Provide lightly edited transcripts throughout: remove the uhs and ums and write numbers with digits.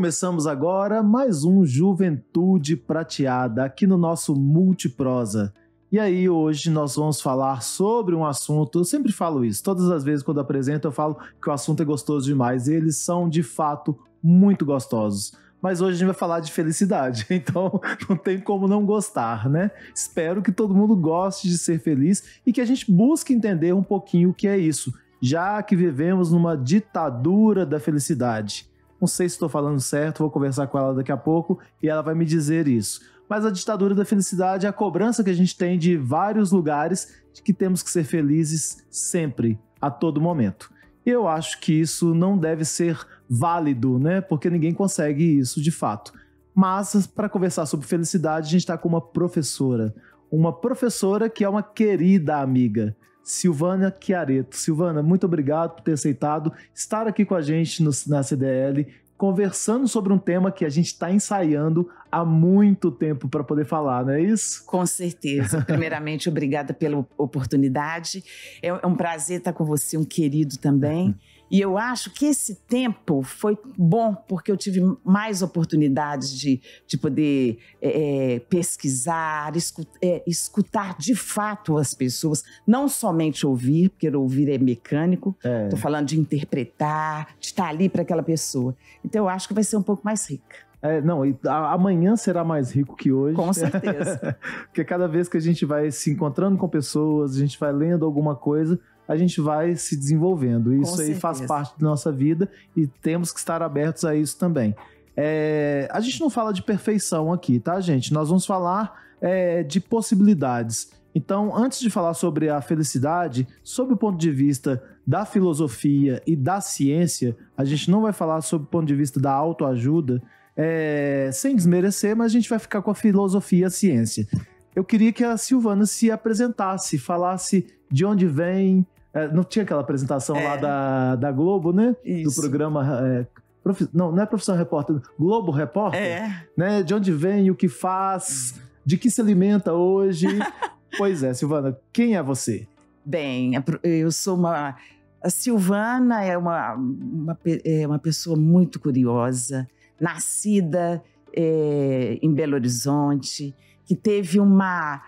começamos agora mais um Juventude Prateada aqui no nosso Multiprosa. E aí hoje nós vamos falar sobre um assunto, eu sempre falo isso, todas as vezes quando apresento eu falo que o assunto é gostoso demais, e eles são de fato muito gostosos. Mas hoje a gente vai falar de felicidade, então não tem como não gostar, né? Espero que todo mundo goste de ser feliz e que a gente busque entender um pouquinho o que é isso, já que vivemos numa ditadura da felicidade. Não sei se estou falando certo, vou conversar com ela daqui a pouco e ela vai me dizer isso. Mas a ditadura da felicidade é a cobrança que a gente tem de vários lugares de que temos que ser felizes sempre, a todo momento. E eu acho que isso não deve ser válido, né? Porque ninguém consegue isso de fato. Mas para conversar sobre felicidade, a gente está com uma professora que é uma querida amiga, Silvana Chiaretto. Silvana, muito obrigado por ter aceitado estar aqui com a gente na CDL, conversando sobre um tema que a gente está ensaiando há muito tempo para poder falar, não é isso? Com certeza. Primeiramente, obrigada pela oportunidade. É um prazer estar com você, um querido também. E eu acho que esse tempo foi bom, porque eu tive mais oportunidades de poder pesquisar, escutar de fato as pessoas, não somente ouvir, porque ouvir é mecânico, estou falando de interpretar, de estar ali para aquela pessoa. Então eu acho que vai ser um pouco mais rica. Amanhã será mais rico que hoje. Com certeza. Porque cada vez que a gente vai se encontrando com pessoas, a gente vai lendo alguma coisa, a gente vai se desenvolvendo. Isso aí faz parte da nossa vida e temos que estar abertos a isso também. A gente não fala de perfeição aqui, tá, gente? Nós vamos falar de possibilidades. Então, antes de falar sobre a felicidade, sob o ponto de vista da filosofia e da ciência, a gente não vai falar sob o ponto de vista da autoajuda, sem desmerecer, mas a gente vai ficar com a filosofia e a ciência. Eu queria que a Silvana se apresentasse, falasse de onde vem. Não tinha aquela apresentação lá da Globo, né? Isso. Do programa... não é Profissão Repórter, Globo Repórter? Né? De onde vem, o que faz, de que se alimenta hoje. Pois é, Silvana, quem é você? Bem, eu sou A Silvana é uma pessoa muito curiosa, nascida em Belo Horizonte, que teve uma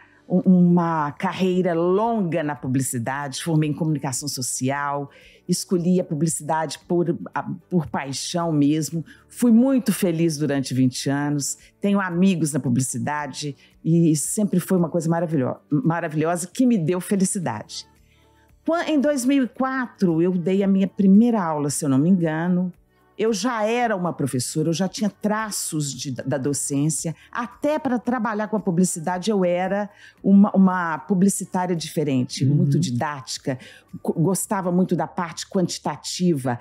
carreira longa na publicidade, formei em comunicação social, escolhi a publicidade por paixão mesmo, fui muito feliz durante 20 anos, tenho amigos na publicidade e sempre foi uma coisa maravilhosa que me deu felicidade. Em 2004, eu dei a minha primeira aula, se eu não me engano. Eu já era uma professora, eu já tinha traços da docência. Até para trabalhar com a publicidade, eu era uma publicitária diferente, muito didática. Gostava muito da parte quantitativa,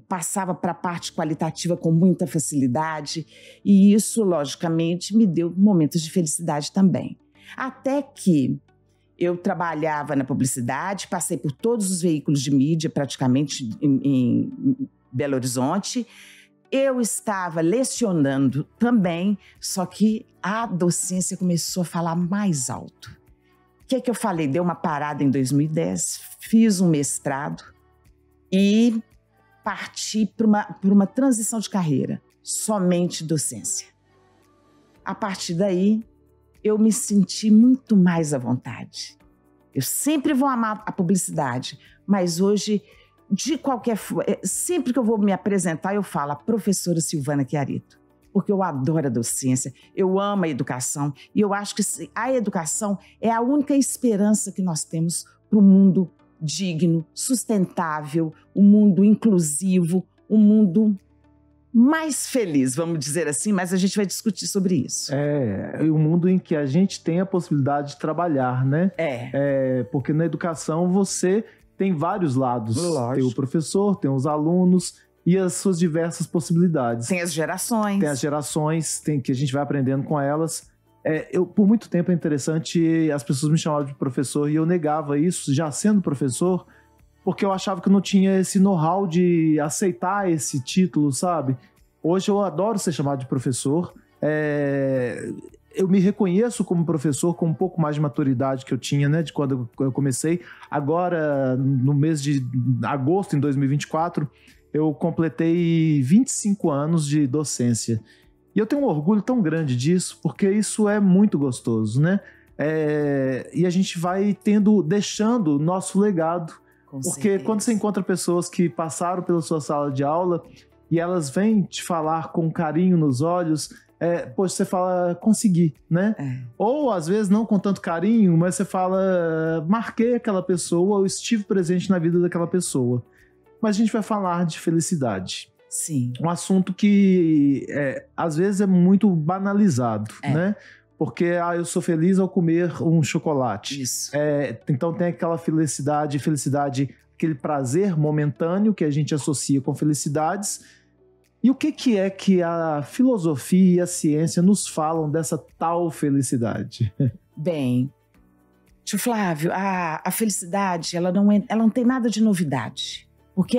passava para a parte qualitativa com muita facilidade. E isso, logicamente, me deu momentos de felicidade também. Até que eu trabalhava na publicidade, passei por todos os veículos de mídia, praticamente em Belo Horizonte. Eu estava lecionando também, só que a docência começou a falar mais alto. O que é que eu falei? Dei uma parada em 2010, fiz um mestrado e parti por uma transição de carreira, somente docência. A partir daí, eu me senti muito mais à vontade. Eu sempre vou amar a publicidade, mas hoje, sempre que eu vou me apresentar, eu falo a professora Silvana Chiaretto, porque eu adoro a docência, eu amo a educação e eu acho que a educação é a única esperança que nós temos para um mundo digno, sustentável, um mundo inclusivo, um mundo mais feliz, vamos dizer assim, mas a gente vai discutir sobre isso. Um mundo em que a gente tem a possibilidade de trabalhar, né? Porque na educação você tem vários lados. Lógico. Tem o professor, tem os alunos e as suas diversas possibilidades. Tem as gerações. Tem as gerações, que a gente vai aprendendo com elas. Por muito tempo é interessante, as pessoas me chamavam de professor e eu negava isso, já sendo professor, porque eu achava que eu não tinha esse know-how de aceitar esse título, sabe? Hoje eu adoro ser chamado de professor. Eu me reconheço como professor com um pouco mais de maturidade que eu tinha, né? De quando eu comecei. Agora, no mês de agosto, em 2024, eu completei 25 anos de docência. E eu tenho um orgulho tão grande disso, porque isso é muito gostoso, né? E a gente vai deixando o nosso legado. Porque quando você encontra pessoas que passaram pela sua sala de aula e elas vêm te falar com carinho nos olhos, poxa, você fala, consegui, né? Ou às vezes não com tanto carinho, mas você fala, marquei aquela pessoa, eu estive presente na vida daquela pessoa. Mas a gente vai falar de felicidade. Sim. Um assunto que às vezes é muito banalizado, né? Porque eu sou feliz ao comer um chocolate. Isso. Então tem aquela felicidade, aquele prazer momentâneo que a gente associa com felicidades. E o que é que a filosofia e a ciência nos falam dessa tal felicidade? Bem, tio Flávio, a felicidade ela não tem nada de novidade. Porque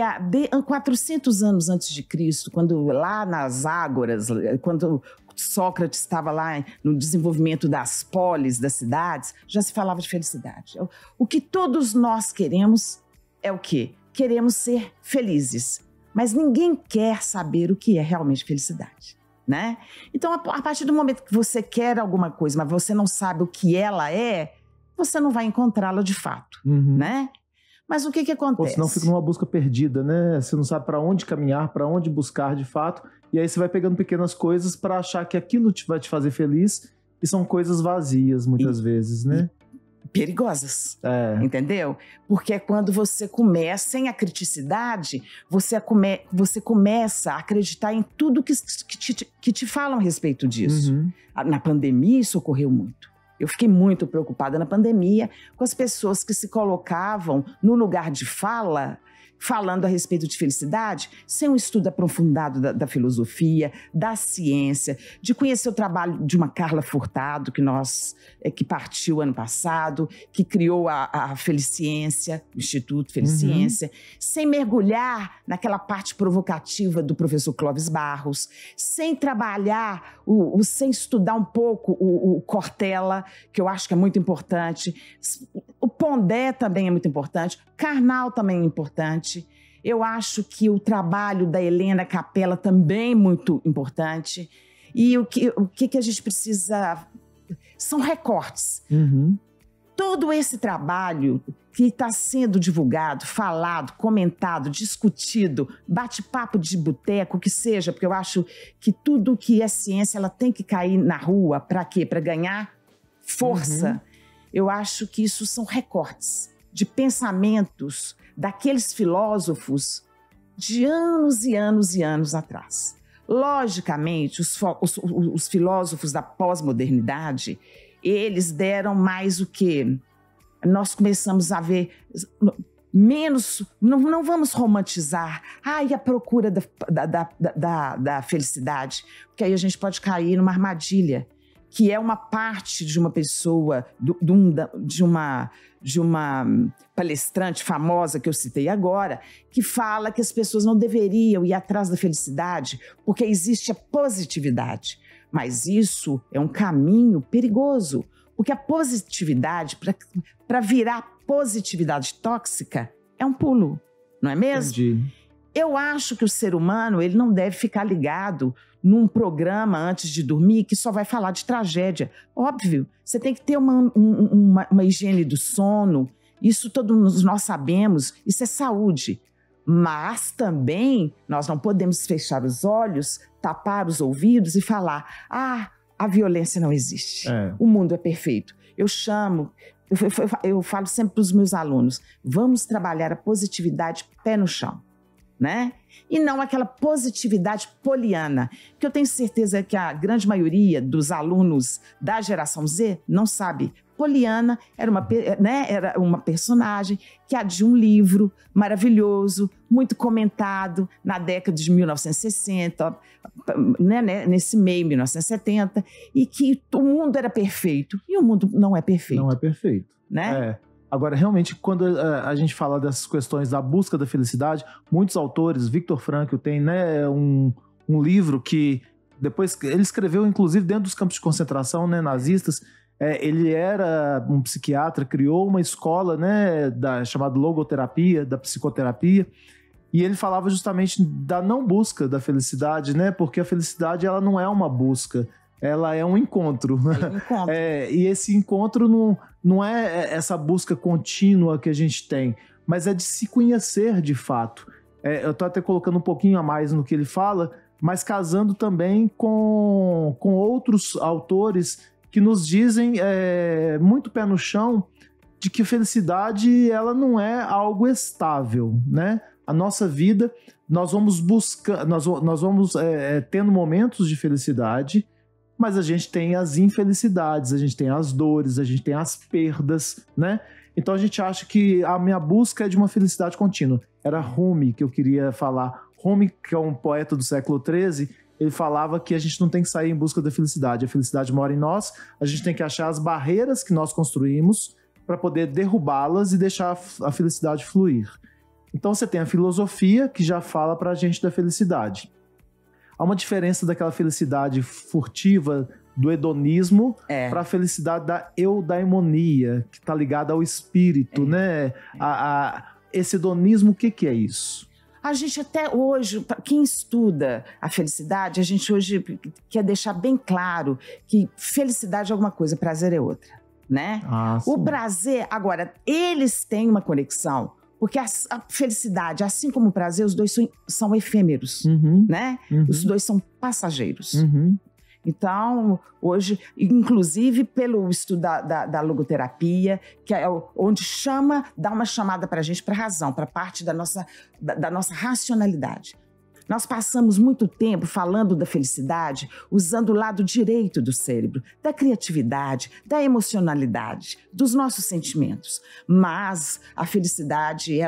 400 anos antes de Cristo, quando lá nas ágoras, quando Sócrates estava lá no desenvolvimento das polis, das cidades, já se falava de felicidade. O que todos nós queremos é o quê? Queremos ser felizes. Mas ninguém quer saber o que é realmente felicidade, né? Então, a partir do momento que você quer alguma coisa, mas você não sabe o que ela é, você não vai encontrá-la de fato, né? Mas o que acontece? Ou senão fica numa busca perdida, né? Você não sabe para onde caminhar, para onde buscar de fato. E aí você vai pegando pequenas coisas para achar que aquilo vai te fazer feliz. E são coisas vazias, muitas vezes, né? Perigosas, entendeu? Porque é quando você começa, sem a criticidade, você começa a acreditar em tudo que te falam a respeito disso. Na pandemia, isso ocorreu muito. Eu fiquei muito preocupada na pandemia com as pessoas que se colocavam no lugar de fala, falando a respeito de felicidade, sem um estudo aprofundado da filosofia, da ciência, de conhecer o trabalho de uma Carla Furtado, que partiu ano passado, que criou a Feliciência, o Instituto Feliciência, sem mergulhar naquela parte provocativa do professor Clóvis Barros, sem trabalhar, sem estudar um pouco o Cortella, que eu acho que é muito importante. O Pondé também é muito importante, Karnal também é importante. Eu acho que o trabalho da Helena Capella também é muito importante. E o que a gente precisa... São recortes. Todo esse trabalho que está sendo divulgado, falado, comentado, discutido, bate-papo de boteco, que seja, porque eu acho que tudo que é ciência ela tem que cair na rua. Para quê? Para ganhar força. Eu acho que isso são recortes de pensamentos daqueles filósofos de anos e anos e anos atrás. Logicamente, os filósofos da pós-modernidade, eles deram mais o quê? Nós começamos a ver menos... Não vamos romantizar a procura da felicidade, porque aí a gente pode cair numa armadilha, que é uma parte de uma pessoa, de uma palestrante famosa que eu citei agora, que fala que as pessoas não deveriam ir atrás da felicidade porque existe a positividade. Mas isso é um caminho perigoso, porque a positividade, para virar positividade tóxica, é um pulo, não é mesmo? Entendi. Eu acho que o ser humano ele não deve ficar ligado num programa antes de dormir que só vai falar de tragédia. Óbvio, você tem que ter uma higiene do sono, isso todos nós sabemos, isso é saúde. Mas também nós não podemos fechar os olhos, tapar os ouvidos e falar: a violência não existe, o mundo é perfeito. Eu falo sempre para os meus alunos, vamos trabalhar a positividade pé no chão, né? E não aquela positividade poliana, que eu tenho certeza que a grande maioria dos alunos da geração Z não sabe. Poliana era uma personagem que há de um livro maravilhoso, muito comentado na década de 1960, nesse meio, 1970, e que o mundo era perfeito. E o mundo não é perfeito. Não é perfeito. Né? Agora, realmente, quando a gente fala dessas questões da busca da felicidade, muitos autores, Viktor Frankl tem um livro que depois ele escreveu, inclusive, dentro dos campos de concentração, nazistas. Ele era um psiquiatra, criou uma escola chamada logoterapia, da psicoterapia, E ele falava justamente da não busca da felicidade, né? Porque a felicidade, ela não é uma busca, ela é um encontro. É um encontro. E esse encontro não é essa busca contínua que a gente tem, mas é de se conhecer de fato. Eu tô até colocando um pouquinho a mais no que ele fala, mas casando também com outros autores que nos dizem muito pé no chão de que a felicidade, ela não é algo estável, né? A nossa vida, nós vamos buscando, nós vamos tendo momentos de felicidade, mas a gente tem as infelicidades, a gente tem as dores, a gente tem as perdas, né? Então a gente acha que a minha busca é de uma felicidade contínua. Era Rumi que eu queria falar. Rumi, que é um poeta do século XIII, ele falava que a gente não tem que sair em busca da felicidade. A felicidade mora em nós, a gente tem que achar as barreiras que nós construímos para poder derrubá-las e deixar a felicidade fluir. Então você tem a filosofia que já fala para a gente da felicidade. Há uma diferença daquela felicidade furtiva do hedonismo para a felicidade da eudaimonia, que está ligada ao espírito, né? Esse hedonismo, o que é isso? A gente até hoje, quem estuda a felicidade, a gente hoje quer deixar bem claro que felicidade é alguma coisa, prazer é outra, né? O prazer, agora, eles têm uma conexão, porque a felicidade, assim como o prazer, os dois são efêmeros, né? Os dois são passageiros. Então, hoje, inclusive pelo estudo da logoterapia, que é onde dá uma chamada para a gente, para a razão, para parte da nossa racionalidade. Nós passamos muito tempo falando da felicidade, usando o lado direito do cérebro, da criatividade, da emocionalidade, dos nossos sentimentos. Mas a felicidade,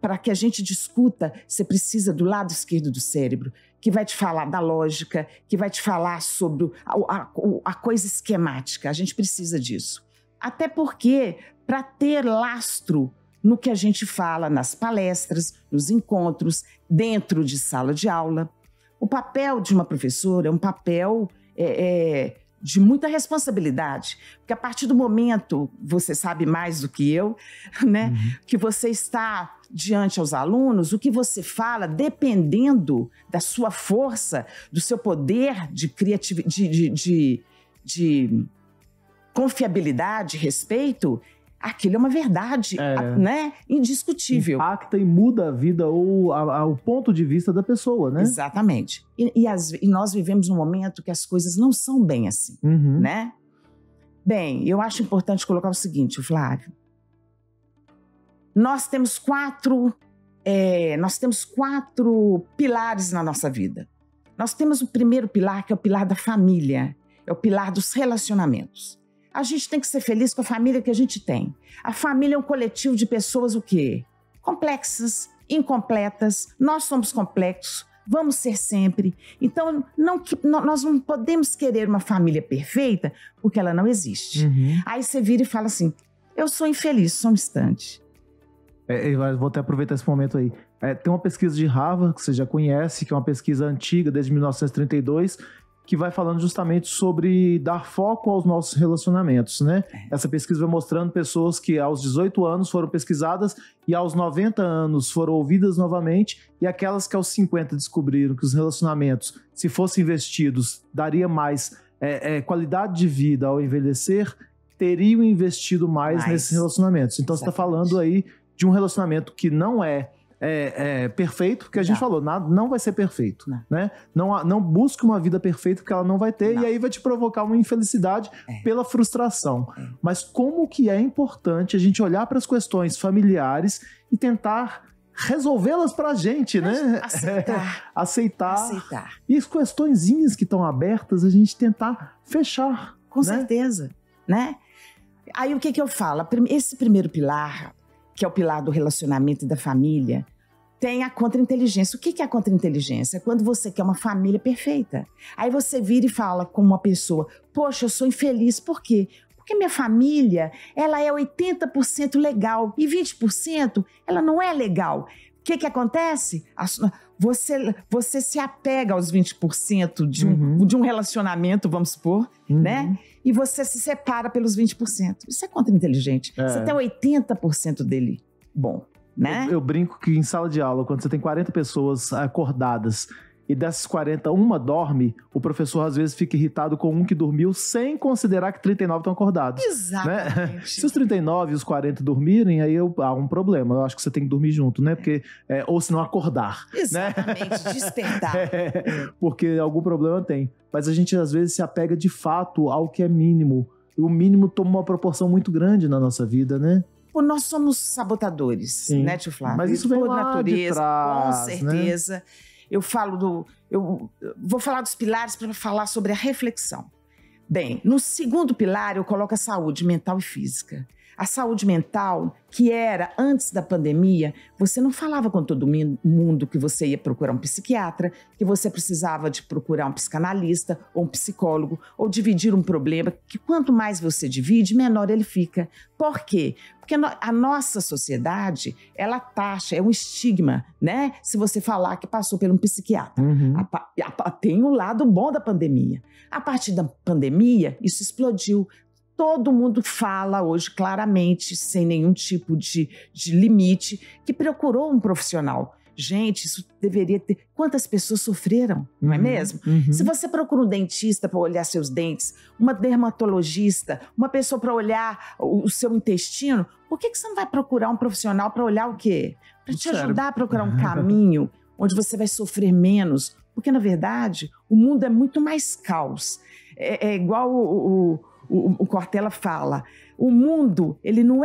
para que a gente discuta, você precisa do lado esquerdo do cérebro, que vai te falar da lógica, que vai te falar sobre a coisa esquemática. A gente precisa disso. Até porque, para ter lastro no que a gente fala nas palestras, nos encontros, dentro de sala de aula, o papel de uma professora é um papel de muita responsabilidade, porque a partir do momento, você sabe mais do que eu, né, que você está diante aos alunos, o que você fala, dependendo da sua força, do seu poder de criatividade, de confiabilidade, respeito, aquilo é uma verdade, né, indiscutível. Impacta e muda a vida ou o ponto de vista da pessoa, né? Exatamente. E nós vivemos num momento que as coisas não são bem assim, né? Bem, eu acho importante colocar o seguinte, Flávio. Nós temos quatro pilares na nossa vida. Nós temos o primeiro pilar, que é o pilar da família, é o pilar dos relacionamentos. A gente tem que ser feliz com a família que a gente tem. A família é um coletivo de pessoas o quê? Complexas, incompletas, nós somos complexos, vamos ser sempre. Então, nós não podemos querer uma família perfeita porque ela não existe. Aí você vira e fala assim, eu sou infeliz, só um instante. Vou até aproveitar esse momento aí. Tem uma pesquisa de Harvard, que você já conhece, que é uma pesquisa antiga, desde 1932, que vai falando justamente sobre dar foco aos nossos relacionamentos, né? Essa pesquisa vai mostrando pessoas que aos 18 anos foram pesquisadas e aos 90 anos foram ouvidas novamente, e aquelas que aos 50 descobriram que os relacionamentos, se fossem investidos, daria mais qualidade de vida ao envelhecer, teriam investido mais nesses relacionamentos. Então, você está falando aí de um relacionamento que não é perfeito, porque a gente falou, não vai ser perfeito, né? Não busque uma vida perfeita, porque ela não vai ter, e aí vai te provocar uma infelicidade pela frustração. Mas como que é importante a gente olhar para as questões familiares e tentar resolvê-las pra gente, né? Aceitar. E as questõezinhas que estão abertas, a gente tentar fechar. Com certeza, né? Aí o que eu falo? Esse primeiro pilar, que é o pilar do relacionamento e da família, tem a contra-inteligência. O que é a contra-inteligência? É quando você quer uma família perfeita. Aí você vira e fala com uma pessoa, poxa, eu sou infeliz. Por quê? Porque minha família, ela é 80% legal e 20% ela não é legal. O que acontece? Você se apega aos 20% de um relacionamento, vamos supor, né? E você se separa pelos 20%. Isso é contra-inteligente. Você tem 80% dele bom. né? Eu brinco que em sala de aula, quando você tem 40 pessoas acordadas e dessas 40, uma dorme, o professor às vezes fica irritado com um que dormiu sem considerar que 39 estão acordados. Exatamente. Né? Se os 39 e os 40 dormirem, aí há um problema. Eu acho que você tem que dormir junto, né? Porque, ou se não acordar. Exatamente, né? Despertar. Porque algum problema tem. Mas a gente às vezes se apega de fato ao que é mínimo. E o mínimo toma uma proporção muito grande na nossa vida, né? Nós somos sabotadores, Sim. Né, tio Flávio? Mas isso vem por lá natureza, de trás, com certeza. Né? Eu vou falar dos pilares para falar sobre a reflexão. Bem, no segundo pilar eu coloco a saúde mental e física. A saúde mental, que era antes da pandemia, você não falava com todo mundo que você ia procurar um psiquiatra, que você precisava de procurar um psicanalista ou um psicólogo, ou dividir um problema, que quanto mais você divide, menor ele fica. Por quê? Porque a nossa sociedade, ela taxa, é um estigma, né? Se você falar que passou por um psiquiatra. Uhum. Tem o lado bom da pandemia. A partir da pandemia, isso explodiu. Todo mundo fala hoje claramente, sem nenhum tipo de limite, que procurou um profissional. Gente, isso deveria ter... Quantas pessoas sofreram, não é mesmo? Uhum. Se você procura um dentista para olhar seus dentes, uma dermatologista, uma pessoa para olhar o seu intestino, por que você não vai procurar um profissional para olhar o quê? Para te ajudar a procurar um caminho onde você vai sofrer menos. Porque, na verdade, o mundo é muito mais caos. É igual o Cortella fala, o mundo, ele não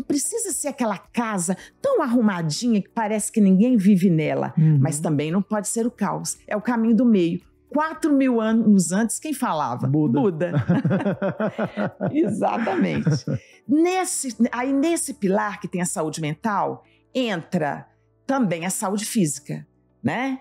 precisa ser aquela casa tão arrumadinha que parece que ninguém vive nela, mas também não pode ser o caos, é o caminho do meio. 4.000 anos antes, quem falava? Buda. Exatamente. Nesse pilar que tem a saúde mental, entra também a saúde física. Né?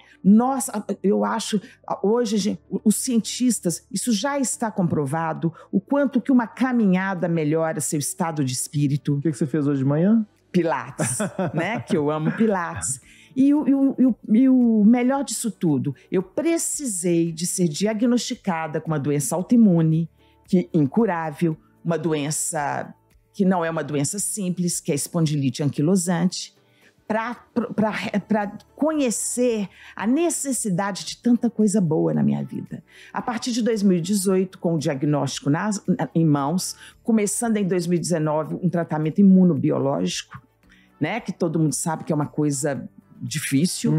Eu acho, hoje, os cientistas, isso já está comprovado, o quanto que uma caminhada melhora seu estado de espírito. O que você fez hoje de manhã? Pilates, né? Que eu amo Pilates. E o melhor disso tudo, eu precisei de ser diagnosticada com uma doença autoimune, incurável, uma doença que não é uma doença simples, que é a espondilite anquilosante, para conhecer a necessidade de tanta coisa boa na minha vida. A partir de 2018, com o diagnóstico em mãos, começando em 2019 um tratamento imunobiológico, né, que todo mundo sabe que é uma coisa difícil,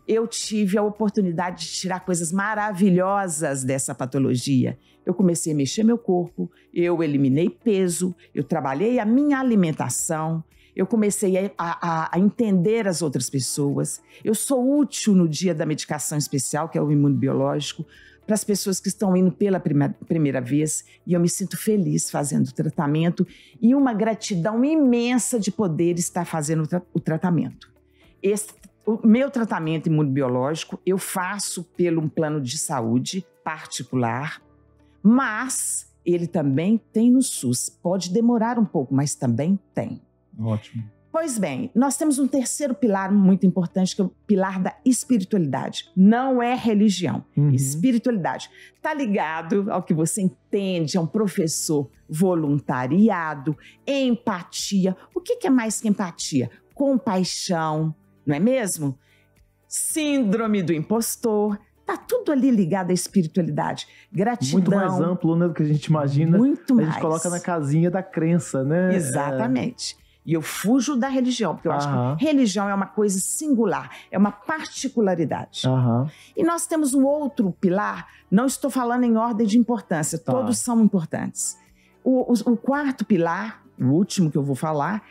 eu tive a oportunidade de tirar coisas maravilhosas dessa patologia. Eu comecei a mexer meu corpo, eu eliminei peso, eu trabalhei a minha alimentação, eu comecei a entender as outras pessoas. Eu sou útil no dia da medicação especial, que é o imunobiológico, para as pessoas que estão indo pela primeira vez. E eu me sinto feliz fazendo o tratamento e uma gratidão imensa de poder estar fazendo o tratamento. O meu tratamento imunobiológico eu faço pelo um plano de saúde particular, mas ele também tem no SUS. Pode demorar um pouco, mas também tem. Ótimo. Pois bem, nós temos um terceiro pilar muito importante, que é o pilar da espiritualidade. Não é religião, espiritualidade. Está ligado ao que você entende, é um professor, voluntariado, empatia. O que é mais que empatia? Compaixão, não é mesmo? Síndrome do impostor. Está tudo ali ligado à espiritualidade. Gratidão. Muito mais amplo, né, do que a gente imagina. Muito mais. A gente coloca na casinha da crença, né? Exatamente. E eu fujo da religião, porque eu acho que religião é uma coisa singular, é uma particularidade. E nós temos um outro pilar, não estou falando em ordem de importância, todos são importantes. O quarto pilar, o último que eu vou falar,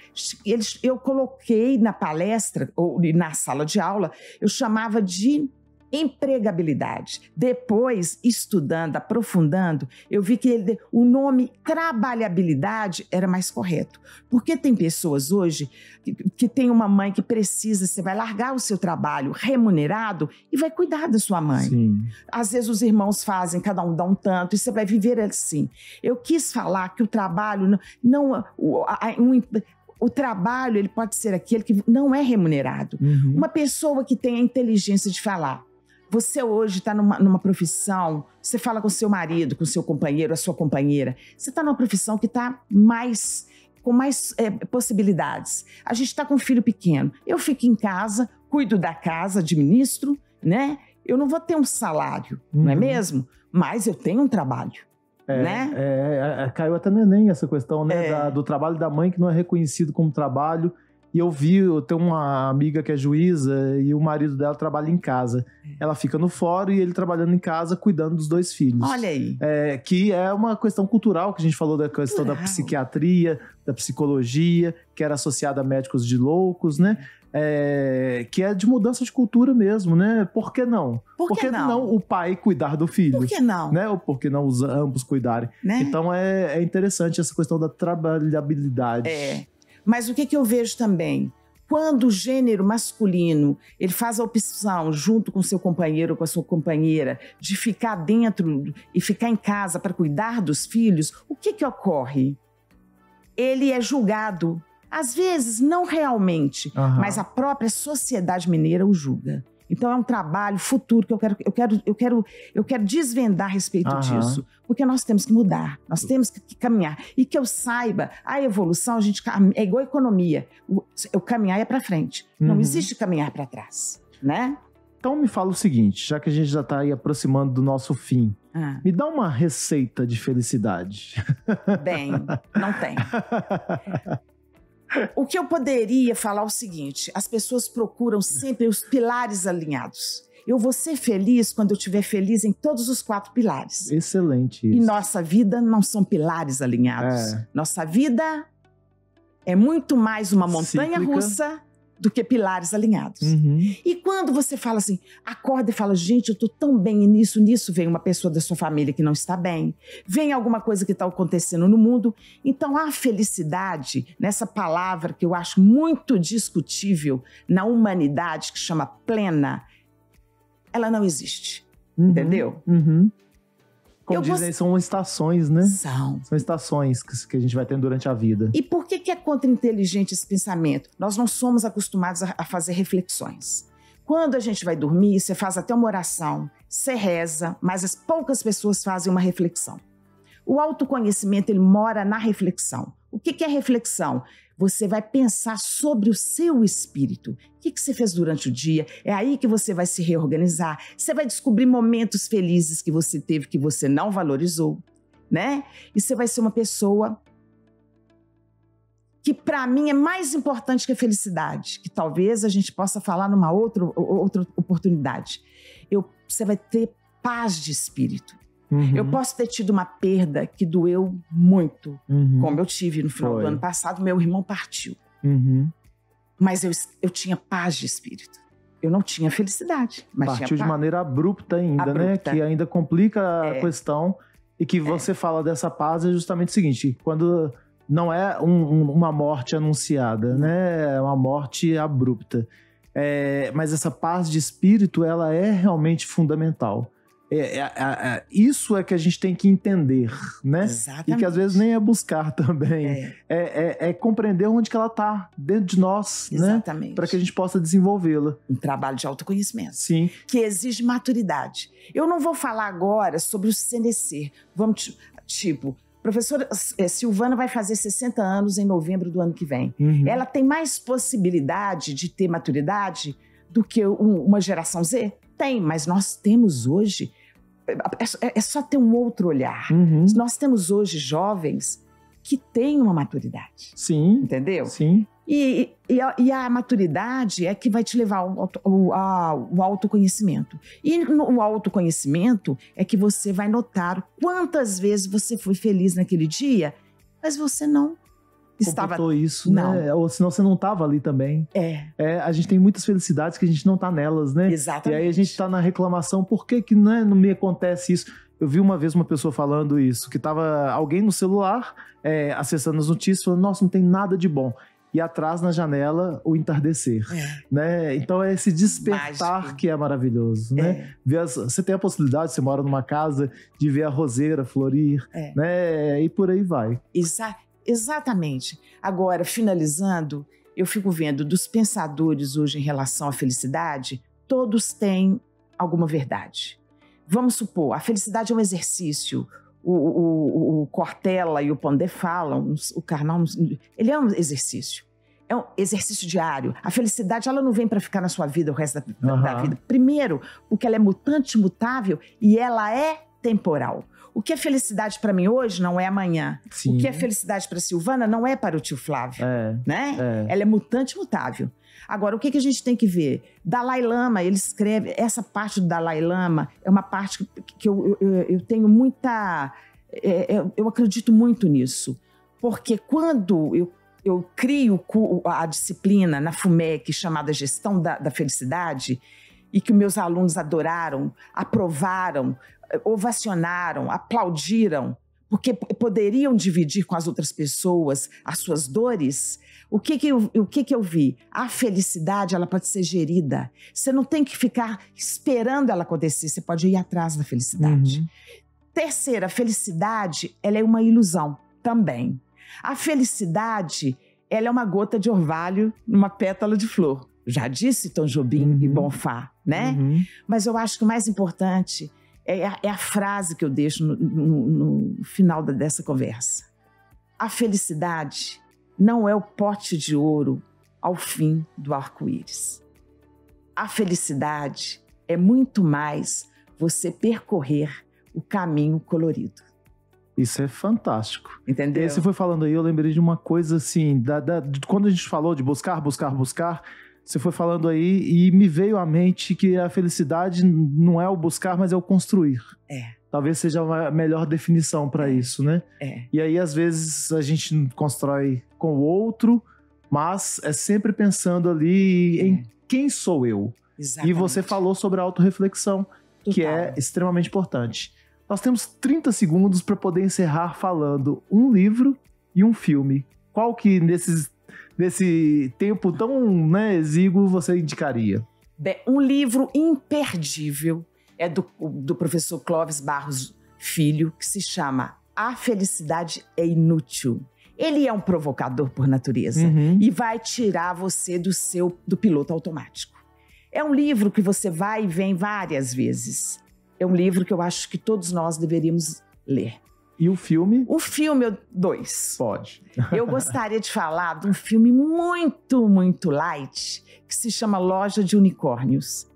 eu coloquei na palestra, ou na sala de aula, eu chamava de empregabilidade. Depois, estudando, aprofundando, eu vi que o nome trabalhabilidade era mais correto. Porque tem pessoas hoje que tem uma mãe que precisa, você vai largar o seu trabalho remunerado e vai cuidar da sua mãe. Sim. Às vezes os irmãos fazem, cada um dá um tanto, e você vai viver assim. Eu quis falar que o trabalho o trabalho, ele pode ser aquele que não é remunerado. Uma pessoa que tem a inteligência de falar. Você hoje está numa profissão, você fala com seu marido, com seu companheiro, a sua companheira. Você está numa profissão que está mais com mais possibilidades. A gente está com um filho pequeno. Eu fico em casa, cuido da casa, administro, né? Eu não vou ter um salário, não é mesmo? Mas eu tenho um trabalho. Né? Caiu até no Enem essa questão, né? Do trabalho da mãe que não é reconhecido como trabalho. E eu tenho uma amiga que é juíza e o marido dela trabalha em casa. Ela fica no fórum e ele trabalhando em casa, cuidando dos 2 filhos. Olha aí. Que é uma questão cultural, que a gente falou da questão da psiquiatria, da psicologia, que era associada a médicos de loucos, né? Que é de mudança de cultura mesmo, né? Por que não? Por que não o pai cuidar do filho? Por que não? Né? Ou por que não ambos cuidarem? Né? Então é interessante essa questão da trabalhabilidade. Mas o que eu vejo também? Quando o gênero masculino ele faz a opção, junto com seu companheiro ou com a sua companheira, de ficar dentro e ficar em casa para cuidar dos filhos, o que ocorre? Ele é julgado. Às vezes, não realmente, mas a própria sociedade mineira o julga. Então, é um trabalho futuro que eu quero desvendar a respeito disso. Porque nós temos que mudar, nós temos que caminhar. E que eu saiba, a evolução é igual a economia. O caminhar é para frente, não existe caminhar para trás, né? Então, me fala o seguinte, já que a gente já está aí aproximando do nosso fim, me dá uma receita de felicidade. Bem, não tem. O que eu poderia falar é o seguinte: as pessoas procuram sempre os pilares alinhados. Eu vou ser feliz quando eu estiver feliz em todos os 4 pilares. Excelente isso. E nossa vida não são pilares alinhados. Nossa vida é muito mais uma montanha-russa do que pilares alinhados. E quando você fala assim, acorda e fala, gente, eu tô tão bem e nisso vem uma pessoa da sua família que não está bem, vem alguma coisa que está acontecendo no mundo. Então a felicidade, nessa palavra que eu acho muito discutível na humanidade, que chama plena, ela não existe, entendeu? Como dizem, são estações, né? São estações que a gente vai tendo durante a vida. E por que é contra-inteligente esse pensamento? Nós não somos acostumados a fazer reflexões. Quando a gente vai dormir, você faz até uma oração, você reza, mas as poucas pessoas fazem uma reflexão. O autoconhecimento, ele mora na reflexão. O que é reflexão? Você vai pensar sobre o seu espírito. O que você fez durante o dia? É aí que você vai se reorganizar. Você vai descobrir momentos felizes que você teve que você não valorizou, né? E você vai ser uma pessoa que, para mim, é mais importante que a felicidade, que talvez a gente possa falar numa outra oportunidade. Você vai ter paz de espírito. Eu posso ter tido uma perda que doeu muito, como eu tive no final do ano passado, meu irmão partiu. Mas eu tinha paz de espírito. Eu não tinha felicidade, mas partiu tinha de maneira abrupta ainda, né? Que ainda complica a questão. E que você fala dessa paz é justamente o seguinte, quando não é uma morte anunciada, né? É uma morte abrupta. Mas essa paz de espírito, ela é realmente fundamental. Isso é que a gente tem que entender, né? Exatamente. E que às vezes nem é buscar também. É compreender onde que ela está dentro de nós, exatamente, né? Para que a gente possa desenvolvê-la. Um trabalho de autoconhecimento. Sim. Que exige maturidade. Eu não vou falar agora sobre o CNC. Vamos, professora Silvana vai fazer 60 anos em novembro do ano que vem. Ela tem mais possibilidade de ter maturidade do que uma geração Z? Tem, mas nós temos hoje, é só ter um outro olhar. Nós temos hoje jovens que têm uma maturidade. Sim. Entendeu? Sim. E a maturidade é que vai te levar ao autoconhecimento. E no autoconhecimento é que você vai notar quantas vezes você foi feliz naquele dia, mas você não estava isso, não, né? Ou senão você não estava ali também. A gente tem muitas felicidades que a gente não tá nelas, né? Exatamente. E aí a gente tá na reclamação, por que não me acontece isso? Eu vi uma vez uma pessoa falando isso, que tava alguém no celular acessando as notícias, falando, nossa, não tem nada de bom. E atrás na janela o entardecer, né? Então é esse despertar mágico, que é maravilhoso, né? Você tem a possibilidade, você mora numa casa, de ver a roseira florir, né? E por aí vai. Exatamente. Agora, finalizando, eu fico vendo dos pensadores hoje em relação à felicidade, todos têm alguma verdade. Vamos supor, a felicidade é um exercício, o Cortella e o Pondé falam, o Karnal, ele é um exercício. É um exercício diário. A felicidade, ela não vem para ficar na sua vida o resto da vida. Primeiro, porque ela é mutante, mutável e ela é temporal. O que é felicidade para mim hoje não é amanhã. Sim. O que é felicidade para Silvana não é para o tio Flávio, né? Ela é mutante, mutável. Agora, o que a gente tem que ver? Dalai Lama, ele escreve... Essa parte do Dalai Lama é uma parte que eu tenho muita... Eu acredito muito nisso. Porque quando eu crio a disciplina na FUMEC chamada Gestão da Felicidade e que meus alunos adoraram, aprovaram, ovacionaram, aplaudiram, porque poderiam dividir com as outras pessoas as suas dores, o que eu vi? A felicidade, ela pode ser gerida. Você não tem que ficar esperando ela acontecer, você pode ir atrás da felicidade. Terceira, a felicidade, ela é uma ilusão também. A felicidade, ela é uma gota de orvalho numa pétala de flor. Já disse Tom Jobim e Bonfá, né? Mas eu acho que o mais importante é a frase que eu deixo no final dessa conversa. A felicidade não é o pote de ouro ao fim do arco-íris. A felicidade é muito mais você percorrer o caminho colorido. Isso é fantástico. Entendeu? E você foi falando aí, eu lembrei de uma coisa assim, quando a gente falou de buscar, você foi falando aí e me veio à mente que a felicidade não é o buscar, mas é o construir. Talvez seja a melhor definição para isso, né? E aí, às vezes, a gente constrói com o outro, mas é sempre pensando ali em quem sou eu. Exatamente. E você falou sobre a autorreflexão, que é extremamente importante. Nós temos 30 segundos para poder encerrar falando um livro e um filme. Qual que nesse tempo tão exíguo você indicaria? Bem, um livro imperdível é do professor Clóvis Barros Filho, que se chama A Felicidade é Inútil. Ele é um provocador por natureza e vai tirar você do piloto automático. É um livro que você vai e vem várias vezes. É um livro que eu acho que todos nós deveríamos ler. E o filme? O filme, 2. Pode. Eu gostaria de falar de um filme muito, muito light, que se chama Loja de Unicórnios.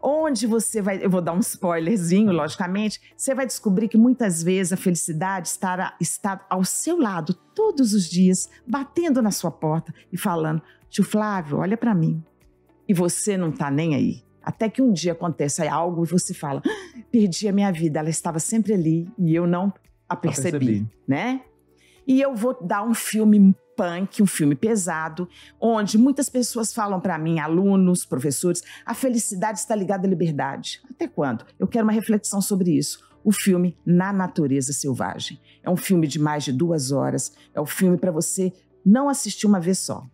Onde você vai... Eu vou dar um spoilerzinho, logicamente. Você vai descobrir que muitas vezes a felicidade está ao seu lado todos os dias, batendo na sua porta e falando: tio Flávio, olha pra mim. E você não tá nem aí. Até que um dia acontece algo e você fala: perdi a minha vida, ela estava sempre ali e eu não a percebi, né? E eu vou dar um filme punk, um filme pesado, onde muitas pessoas falam para mim, alunos, professores, a felicidade está ligada à liberdade. Até quando? Eu quero uma reflexão sobre isso. O filme Na Natureza Selvagem. É um filme de mais de 2 horas, é um filme para você não assistir uma vez só.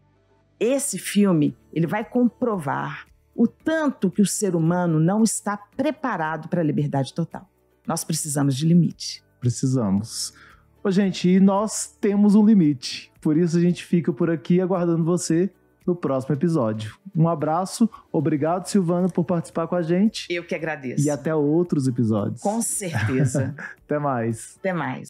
Esse filme, ele vai comprovar o tanto que o ser humano não está preparado para a liberdade total. Nós precisamos de limite. Precisamos. Ô, gente, e nós temos um limite. Por isso a gente fica por aqui aguardando você no próximo episódio. Um abraço, obrigado, Silvana, por participar com a gente. Eu que agradeço. E até outros episódios. Com certeza. Até mais. Até mais.